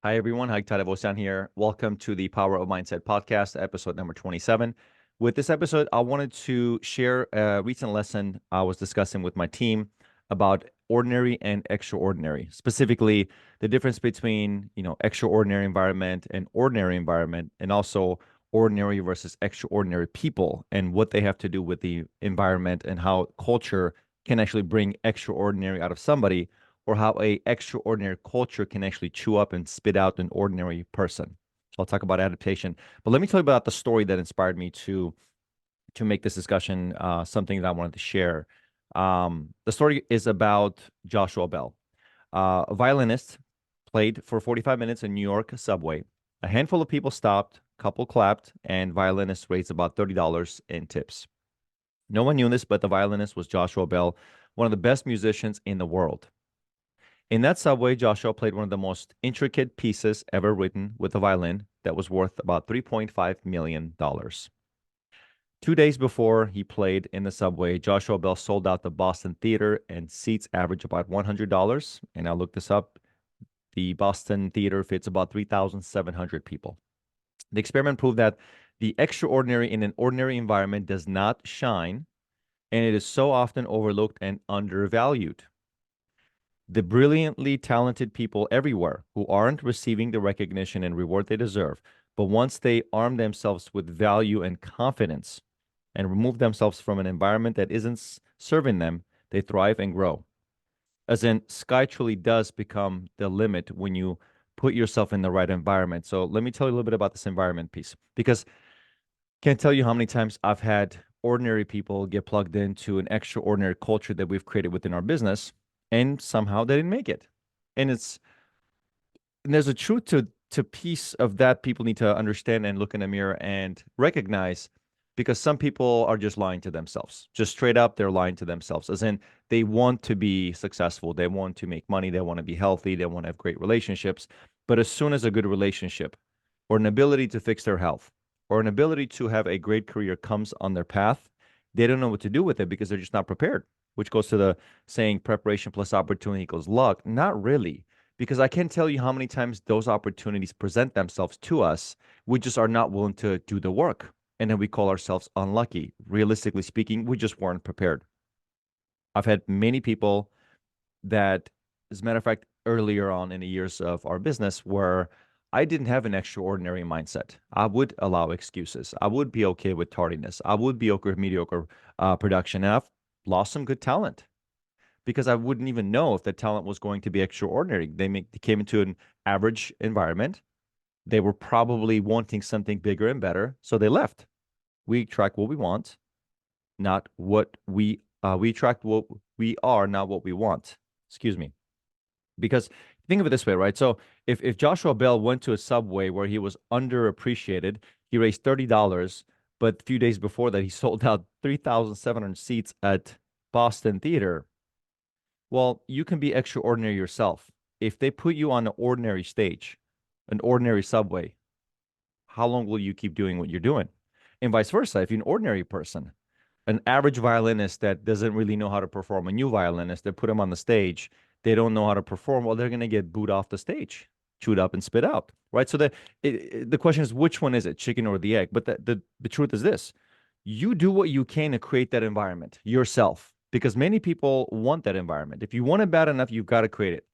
Hi, everyone. Hayk here. Welcome to the Power of Mindset podcast, episode number 27. With this episode, I wanted to share a recent lesson I was discussing with my team about ordinary and extraordinary, specifically the difference between, extraordinary environment and ordinary environment, and also ordinary versus extraordinary people and what they have to do with the environment and how culture can actually bring extraordinary out of somebody or how a extraordinary culture can actually chew up and spit out an ordinary person. So I'll talk about adaptation, but let me tell you about the story that inspired me to make this discussion something that I wanted to share. The story is about Joshua Bell, a violinist, played for 45 minutes in New York subway. A handful of people stopped, couple clapped, and violinist raised about $30 in tips. No one knew this, but the violinist was Joshua Bell, one of the best musicians in the world. In that subway, Joshua played one of the most intricate pieces ever written with a violin that was worth about $3.5 million. 2 days before he played in the subway, Joshua Bell sold out the Boston Theater, and seats average about $100. And I looked this up. The Boston Theater fits about 3,700 people. The experiment proved that the extraordinary in an ordinary environment does not shine, and it is so often overlooked and undervalued. The brilliantly talented people everywhere who aren't receiving the recognition and reward they deserve, but once they arm themselves with value and confidence and remove themselves from an environment that isn't serving them, they thrive and grow. As in, sky truly does become the limit when you put yourself in the right environment. So let me tell you a little bit about this environment piece, because I can't tell you how many times I've had ordinary people get plugged into an extraordinary culture that we've created within our business, and somehow they didn't make it. And there's a truth to piece of that people need to understand and look in the mirror and recognize, because some people are just lying to themselves. Just straight up, they're lying to themselves. As in, they want to be successful, they want to make money, they want to be healthy, they want to have great relationships. But as soon as a good relationship or an ability to fix their health or an ability to have a great career comes on their path, they don't know what to do with it because they're just not prepared, which goes to the saying preparation plus opportunity equals luck. Not really, because I can't tell you how many times those opportunities present themselves to us. We just are not willing to do the work. And then we call ourselves unlucky. Realistically speaking, we just weren't prepared. I've had many people that, as a matter of fact, earlier on in the years of our business, where I didn't have an extraordinary mindset. I would allow excuses. I would be okay with tardiness. I would be okay with mediocre production. And I've lost some good talent because I wouldn't even know if the talent was going to be extraordinary. They came into an average environment. They were probably wanting something bigger and better, so they left. We attract what we want, not what we attract what we are, not what we want. Excuse me. Because think of it this way, right? So if Joshua Bell went to a subway where he was underappreciated, he raised $30, but a few days before that, he sold out 3,700 seats at Boston Theater. Well, you can be extraordinary yourself. If they put you on an ordinary stage, an ordinary subway, how long will you keep doing what you're doing? And vice versa. If you're an ordinary person, an average violinist that doesn't really know how to perform, a new violinist that put them on the stage, they don't know how to perform, well, they're going to get booed off the stage, chewed up and spit out, right? So the question is, which one is it, chicken or the egg? But the truth is this: you do what you can to create that environment yourself, because many people want that environment. If you want it bad enough, you've got to create it.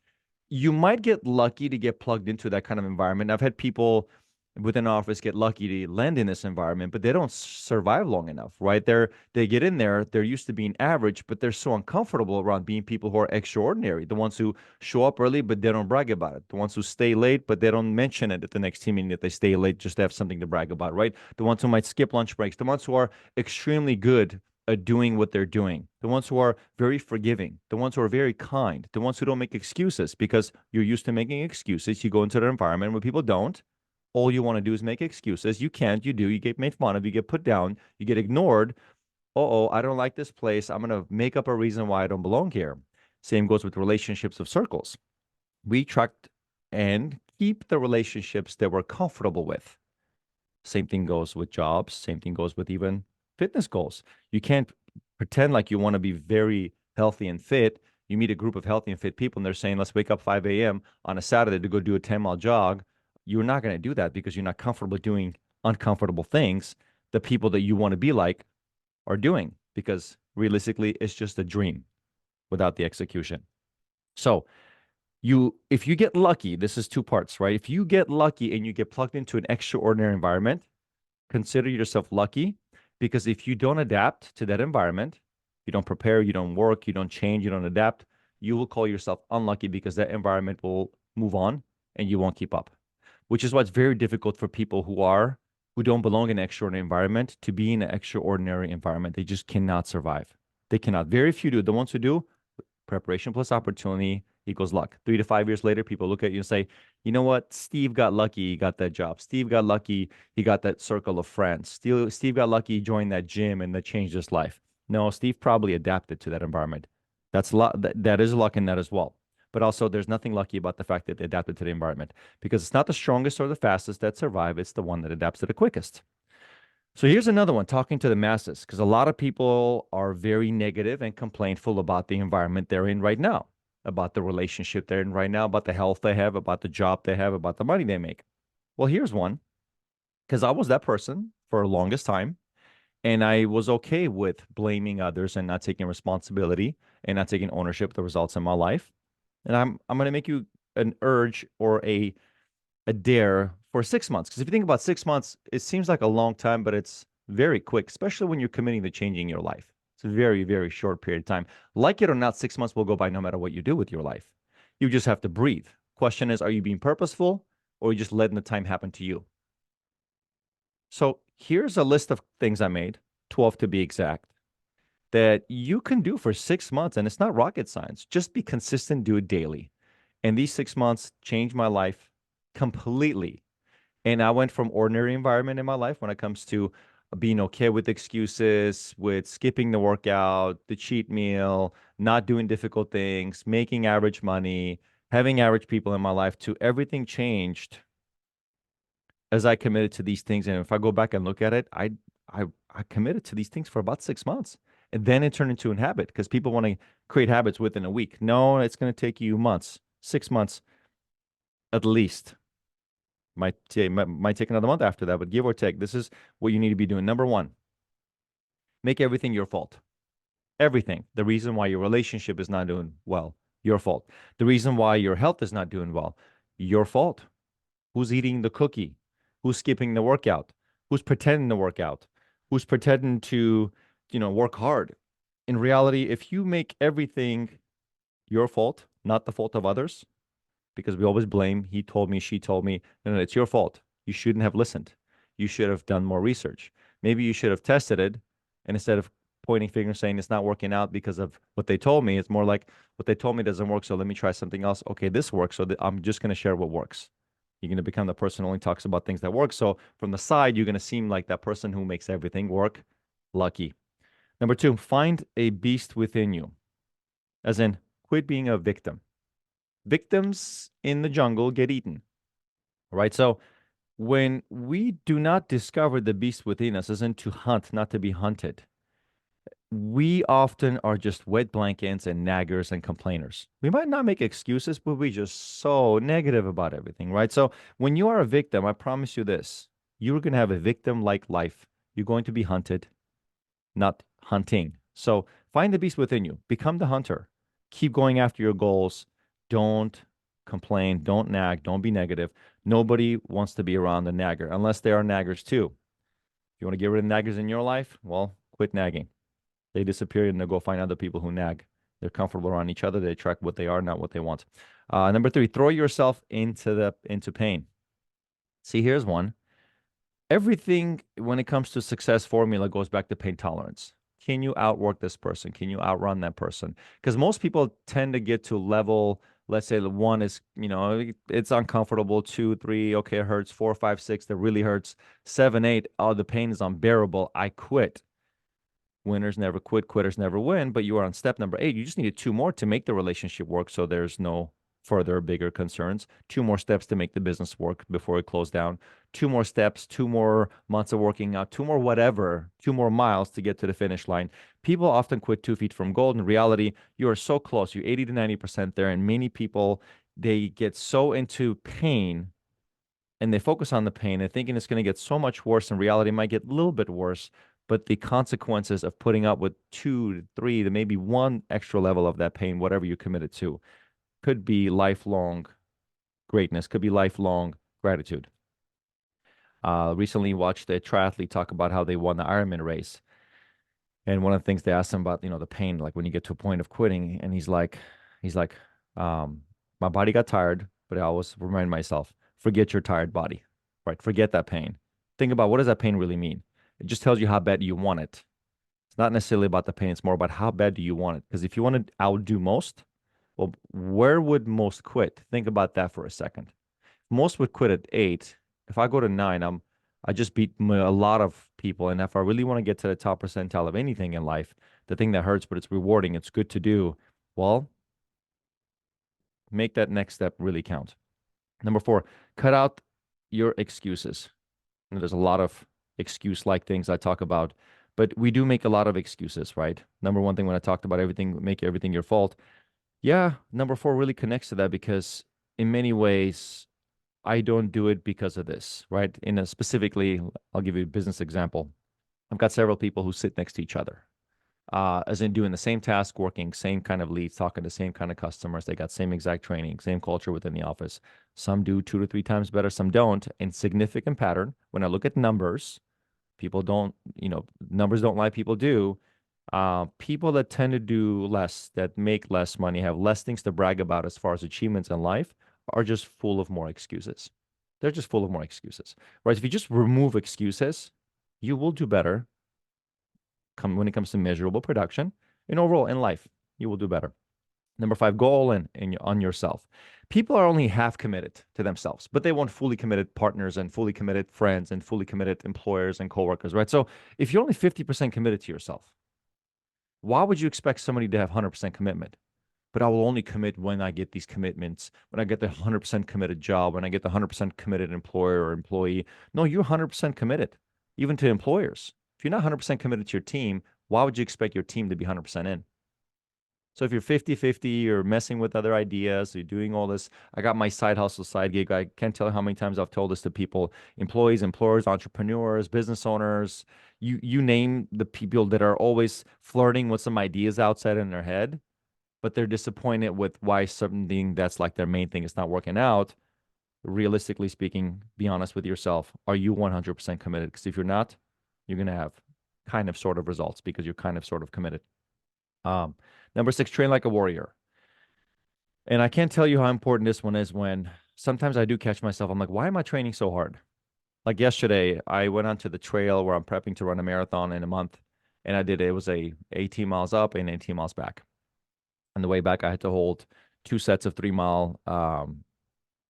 You might get lucky to get plugged into that kind of environment. I've had people within office get lucky to land in this environment, but they don't survive long enough, right? They get in there, they're used to being average, but they're so uncomfortable around being people who are extraordinary. The ones who show up early, but they don't brag about it. The ones who stay late, but they don't mention it at the next team meeting that they stay late just to have something to brag about, right? The ones who might skip lunch breaks, the ones who are extremely good at doing what they're doing, the ones who are very forgiving, the ones who are very kind, the ones who don't make excuses because you're used to making excuses. You go into the environment where people don't. All you want to do is make excuses. You can't, you do. You get made fun of, you get put down, you get ignored. Oh, I don't like this place. I'm going to make up a reason why I don't belong here. Same goes with relationships of circles. We attract and keep the relationships that we're comfortable with. Same thing goes with jobs. Same thing goes with even fitness goals. You can't pretend like you want to be very healthy and fit. You meet a group of healthy and fit people and they're saying, let's wake up 5 a.m. on a Saturday to go do a 10-mile jog. You're not going to do that because you're not comfortable doing uncomfortable things the people that you want to be like are doing, because realistically, it's just a dream without the execution. So if you get lucky, this is two parts, right? If you get lucky and you get plugged into an extraordinary environment, consider yourself lucky, because if you don't adapt to that environment, you don't prepare, you don't work, you don't change, you don't adapt, you will call yourself unlucky because that environment will move on and you won't keep up. Which is why it's very difficult for people who don't belong in an extraordinary environment to be in an extraordinary environment. They just cannot survive. They cannot. Very few do. The ones who do, preparation plus opportunity equals luck. 3 to 5 years later, people look at you and say, you know what? Steve got lucky. He got that job. Steve got lucky. He got that circle of friends. Steve got lucky. He joined that gym and that changed his life. No, Steve probably adapted to that environment. That's luck. That is luck in that as well. But also, there's nothing lucky about the fact that they adapted to the environment, because it's not the strongest or the fastest that survive. It's the one that adapts to the quickest. So here's another one, talking to the masses, because a lot of people are very negative and complainful about the environment they're in right now, about the relationship they're in right now, about the health they have, about the job they have, about the money they make. Well, here's one, because I was that person for the longest time, and I was okay with blaming others and not taking responsibility and not taking ownership of the results in my life. And I'm going to make you an urge or a dare for 6 months. Because if you think about 6 months, it seems like a long time, but it's very quick, especially when you're committing to changing your life. It's a very, very short period of time. Like it or not, 6 months will go by no matter what you do with your life. You just have to breathe. Question is, are you being purposeful, or are you just letting the time happen to you? So here's a list of things I made, 12 to be exact, that you can do for 6 months. And it's not rocket science. Just be consistent, do it daily. And these 6 months changed my life completely. And I went from ordinary environment in my life when it comes to being okay with excuses, with skipping the workout, the cheat meal, not doing difficult things, making average money, having average people in my life, to everything changed as I committed to these things. And if I go back and look at it, I committed to these things for about 6 months. And then it turned into a habit, because people want to create habits within a week. No, it's going to take you months, 6 months at least. Might take another month after that, but give or take, this is what you need to be doing. Number one, make everything your fault. Everything. The reason why your relationship is not doing well, your fault. The reason why your health is not doing well, your fault. Who's eating the cookie? Who's skipping the workout? Who's pretending to work out? Who's pretending to, work hard? In reality, if you make everything your fault, not the fault of others, because we always blame, he told me, she told me. No, it's your fault. You shouldn't have listened. You should have done more research. Maybe you should have tested it, and instead of pointing fingers saying it's not working out because of what they told me, it's more like, what they told me doesn't work, so let me try something else. Okay, this works, so I'm just going to share what works. You're going to become the person who only talks about things that work. So from the side, you're going to seem like that person who makes everything work. Lucky. Number two, find a beast within you. As in, quit being a victim. Victims in the jungle get eaten. Right? So when we do not discover the beast within us, as in to hunt, not to be hunted, we often are just wet blankets and naggers and complainers. We might not make excuses, but we just so negative about everything, right? So when you are a victim, I promise you this, you're going to have a victim-like life. You're going to be hunted, not hunting. So find the beast within you. Become the hunter. Keep going after your goals. Don't complain. Don't nag. Don't be negative. Nobody wants to be around the nagger, unless they are naggers too. If you want to get rid of naggers in your life, well, quit nagging. They disappear and they go find other people who nag. They're comfortable around each other. They attract what they are, not what they want. Number three, throw yourself into pain. See, here's one. Everything when it comes to success formula goes back to pain tolerance. Can you outwork this person? Can you outrun that person? Because most people tend to get to level, let's say the one is, it's uncomfortable. 2, 3, okay, it hurts. 4, 5, 6, that really hurts. 7, 8, oh, the pain is unbearable. I quit. Winners never quit, quitters never win, but you are on step number 8. You just needed 2 more to make the relationship work, so there's no further bigger concerns, two more steps to make the business work before it closed down, two more steps, two more months of working out, two more whatever, two more miles to get to the finish line. People often quit 2 feet from goal. In reality, you are so close. You're 80 to 90% there. And many people, they get so into pain and they focus on the pain and thinking it's going to get so much worse. In reality, it might get a little bit worse, but the consequences of putting up with two to three to maybe one extra level of that pain, whatever you committed to, could be lifelong greatness, could be lifelong gratitude. Recently watched a triathlete talk about how they won the Ironman race. And one of the things they asked him about, the pain, like when you get to a point of quitting, and he's like, um, my body got tired, but I always remind myself, forget your tired body, right? Forget that pain. Think about what does that pain really mean? It just tells you how bad you want it. It's not necessarily about the pain, it's more about how bad do you want it. Because if you want to outdo most, well, where would most quit? Think about that for a second. Most would quit at 8. If I go to 9, I just beat a lot of people. And if I really want to get to the top percentile of anything in life, the thing that hurts, but it's rewarding, it's good to do, well, make that next step really count. Number 4, cut out your excuses. There's a lot of excuse-like things I talk about, but we do make a lot of excuses, right? Number one thing when I talked about everything, make everything your fault. Yeah, number 4 really connects to that because in many ways, I don't do it because of this, right? Specifically, I'll give you a business example. I've got several people who sit next to each other, as in doing the same task, working same kind of leads, talking to same kind of customers. They got same exact training, same culture within the office. Some do 2 to 3 times better, some don't. In significant pattern, when I look at numbers, people don't, numbers don't lie, people do. People that tend to do less, that make less money, have less things to brag about as far as achievements in life, are just full of more excuses. They're just full of more excuses, right? If you just remove excuses, you will do better when it comes to measurable production and overall in life. You will do better. Number 5, go all in on yourself. People are only half committed to themselves, but they want fully committed partners and fully committed friends and fully committed employers and coworkers, right? So if you're only 50% committed to yourself, why would you expect somebody to have 100% commitment? But I will only commit when I get these commitments, when I get the 100% committed job, when I get the 100% committed employer or employee. No, you're 100% committed, even to employers. If you're not 100% committed to your team, why would you expect your team to be 100% in? So if you're 50-50, you're messing with other ideas, you're doing all this. I got my side hustle, side gig. I can't tell you how many times I've told this to people, employees, employers, entrepreneurs, business owners. You name the people that are always flirting with some ideas outside in their head, but they're disappointed with why something that's like their main thing is not working out. Realistically speaking, be honest with yourself. Are you 100% committed? Because if you're not, you're going to have kind of sort of results because you're kind of sort of committed. Um, Number 6, train like a warrior. And I can't tell you how important this one is when sometimes I do catch myself. I'm like, why am I training so hard? Like yesterday, I went onto the trail where I'm prepping to run a marathon in a month. And it was 18 miles up and 18 miles back. On the way back, I had to hold 2 sets of 3 mile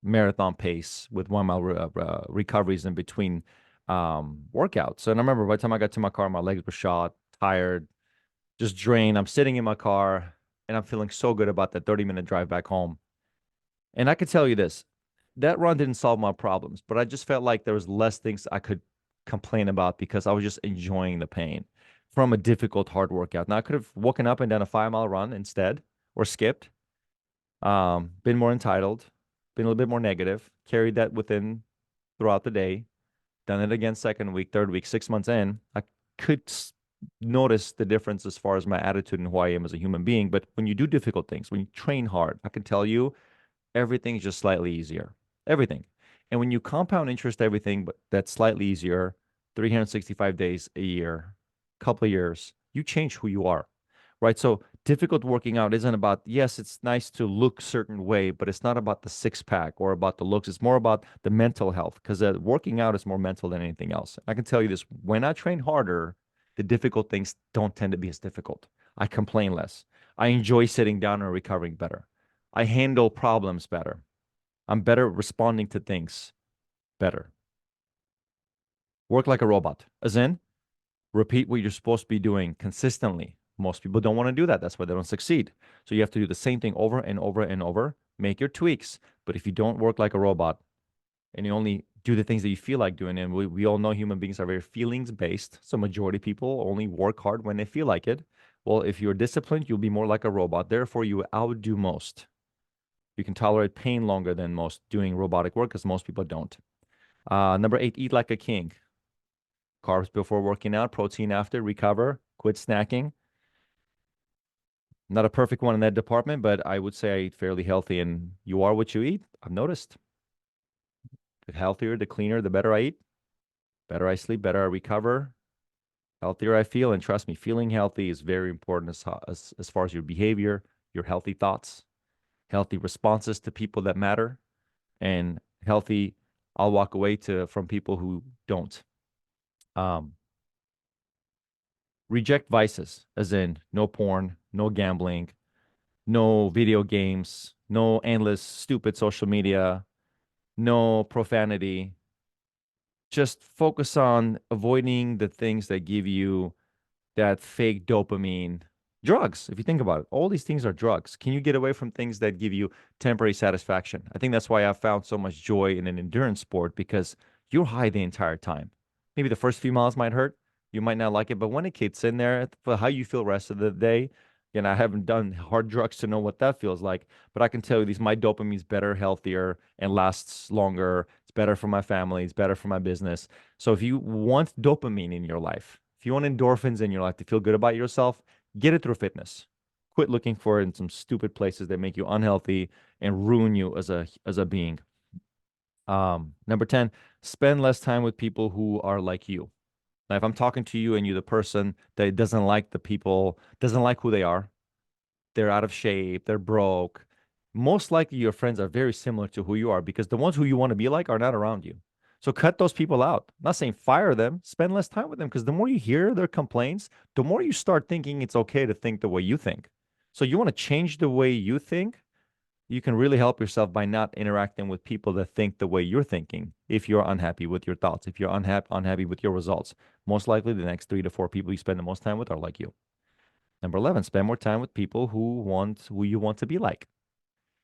marathon pace with 1 mile recoveries in between workouts. And I remember by the time I got to my car, my legs were shot, tired, just drained. I'm sitting in my car and I'm feeling so good about that 30-minute drive back home. And I could tell you this, that run didn't solve my problems, but I just felt like there was less things I could complain about because I was just enjoying the pain from a difficult, hard workout. Now I could have woken up and done a 5 mile run instead or skipped, been more entitled, been a little bit more negative, carried that within throughout the day, done it again second week, third week, 6 months in. I could notice the difference as far as my attitude and who I am as a human being. But when you do difficult things, when you train hard, I can tell you everything's just slightly easier. Everything. And when you compound interest everything, but that's slightly easier, 365 days a year, couple of years, you change who you are, right? So difficult working out isn't about, yes, it's nice to look certain way, but it's not about the six pack or about the looks. It's more about the mental health because working out is more mental than anything else. I can tell you this, when I train harder, the difficult things don't tend to be as difficult. I complain less. I enjoy sitting down and recovering better. I handle problems better. I'm better at responding to things better. Work like a robot, as in repeat what you're supposed to be doing consistently, Most people don't want to do that. That's why they don't succeed. So you have to do the same thing over and over and over. Make your tweaks. But if you don't work like a robot and you only do the things that you feel like doing, and we all know human beings are very feelings based. So majority of people only work hard when they feel like it. Well, if you're disciplined, you'll be more like a robot. Therefore, you outdo most. You can tolerate pain longer than most doing robotic work because most people don't. Number 8, eat like a king. Carbs before working out, protein after, recover, quit snacking. Not a perfect one in that department, but I would say I eat fairly healthy, and you are what you eat. I've noticed. The healthier, the cleaner, the better I eat, better I sleep, better I recover, healthier I feel. And trust me, feeling healthy is very important as far as your behavior, your healthy thoughts, healthy responses to people that matter, and healthy, I'll walk away from people who don't. Um, Reject vices, as in no porn, no gambling, no video games, no endless stupid social media, no profanity. Just focus on avoiding the things that give you that fake dopamine. Drugs, if you think about it, all these things are drugs. Can you get away from things that give you temporary satisfaction? I think that's why I've found so much joy in an endurance sport, because you're high the entire time. Maybe the first few miles might hurt. You might not like it, but when it kicks in there, for how you feel rest of the day, I haven't done hard drugs to know what that feels like, but I can tell you my dopamine's better, healthier, and lasts longer. It's better for my family. It's better for my business. So if you want dopamine in your life, if you want endorphins in your life to feel good about yourself, get it through fitness. Quit looking for it in some stupid places that make you unhealthy and ruin you as a being. Number 10, spend less time with people who are like you. Now, if I'm talking to you and you're the person that doesn't like the people, doesn't like who they are, they're out of shape, they're broke, most likely your friends are very similar to who you are, because the ones who you want to be like are not around you. So cut those people out. I'm not saying fire them, spend less time with them, because the more you hear their complaints, the more you start thinking it's okay to think the way you think. So you want to change the way you think. You can really help yourself by not interacting with people that think the way you're thinking. If you're unhappy with your thoughts, if you're unhappy with your results, most likely the next 3 to 4 people you spend the most time with are like you. Number 11, spend more time with people who you want to be like.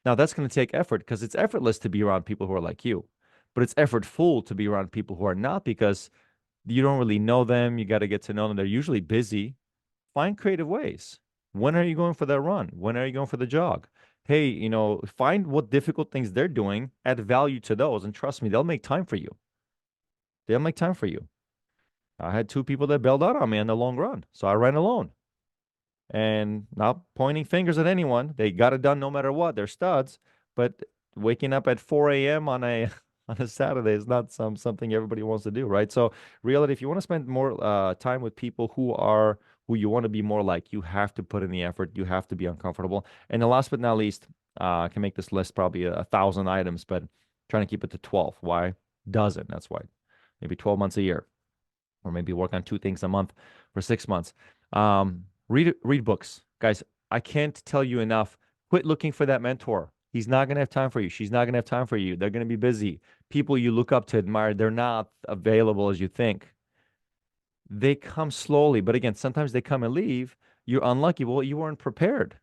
Now, that's going to take effort, because it's effortless to be around people who are like you, but it's effortful to be around people who are not, because you don't really know them. You got to get to know them. They're usually busy. Find creative ways. When are you going for that run? When are you going for the jog? Hey, find what difficult things they're doing, add value to those, and trust me, they'll make time for you. They'll make time for you. I had 2 people that bailed out on me in the long run, so I ran alone. And not pointing fingers at anyone. They got it done no matter what. They're studs. But waking up at 4 a.m. on a on a Saturday is not something everybody wants to do, right? So reality, if you want to spend more time with people who you want to be more like, you have to put in the effort. You have to be uncomfortable. And the last but not least, I can make this list probably 1,000 items, but trying to keep it to 12. Why? Dozen. That's why. Maybe 12 months a year, or maybe work on 2 things a month for 6 months. Read books, guys. I can't tell you enough. Quit looking for that mentor. He's not gonna have time for you. She's not gonna have time for you. They're gonna be busy. People you look up to, admire, they're not available as you think. They come slowly, but again, sometimes they come and leave. You're unlucky. Well, you weren't prepared,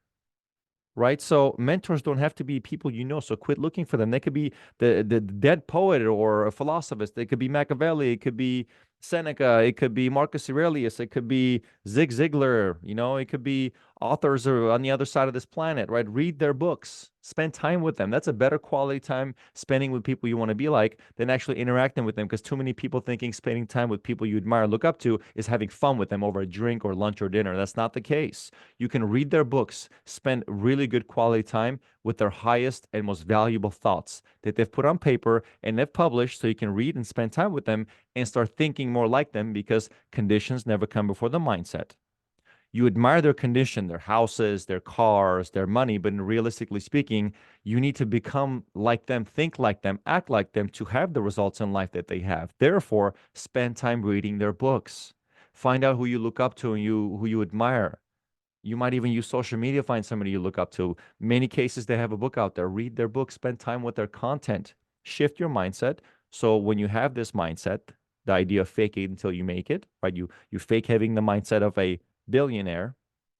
right? So mentors don't have to be people you know. So quit looking for them. They could be the dead poet or a philosopher. They could be Machiavelli. It could be Seneca. It could be Marcus Aurelius. It could be Zig Ziglar. It could be authors on the other side of this planet, right? Read their books. Spend time with them. That's a better quality time spending with people you want to be like than actually interacting with them, because too many people thinking spending time with people you admire, look up to, is having fun with them over a drink or lunch or dinner. That's not the case. You can read their books, spend really good quality time with their highest and most valuable thoughts that they've put on paper and they've published, so you can read and spend time with them and start thinking more like them, because conditions never come before the mindset. You admire their condition, their houses, their cars, their money, but realistically speaking, you need to become like them, think like them, act like them to have the results in life that they have. Therefore, spend time reading their books. Find out who you look up to and who you admire. You might even use social media, find somebody you look up to. Many cases, they have a book out there. Read their book, spend time with their content. Shift your mindset. So when you have this mindset, the idea of fake it until you make it, right? You fake having the mindset of a billionaire,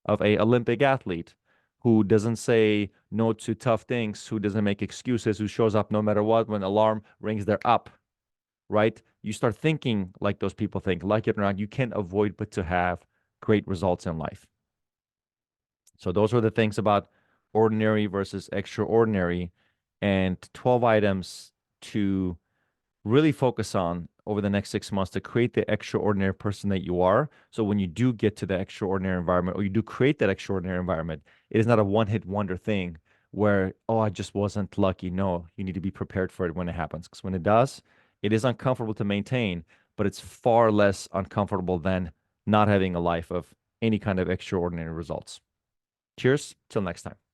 of a Olympic athlete who doesn't say no to tough things, who doesn't make excuses, who shows up no matter what. When alarm rings, they're up, right? You start thinking like those people think. Like it or not, you can't avoid but to have great results in life. So those are the things about ordinary versus extraordinary, and 12 items to really focus on over the next 6 months to create the extraordinary person that you are. So when you do get to the extraordinary environment, or you do create that extraordinary environment, it is not a one-hit wonder thing where, oh, I just wasn't lucky. No, you need to be prepared for it when it happens. Because when it does, it is uncomfortable to maintain, but it's far less uncomfortable than not having a life of any kind of extraordinary results. Cheers. Till next time.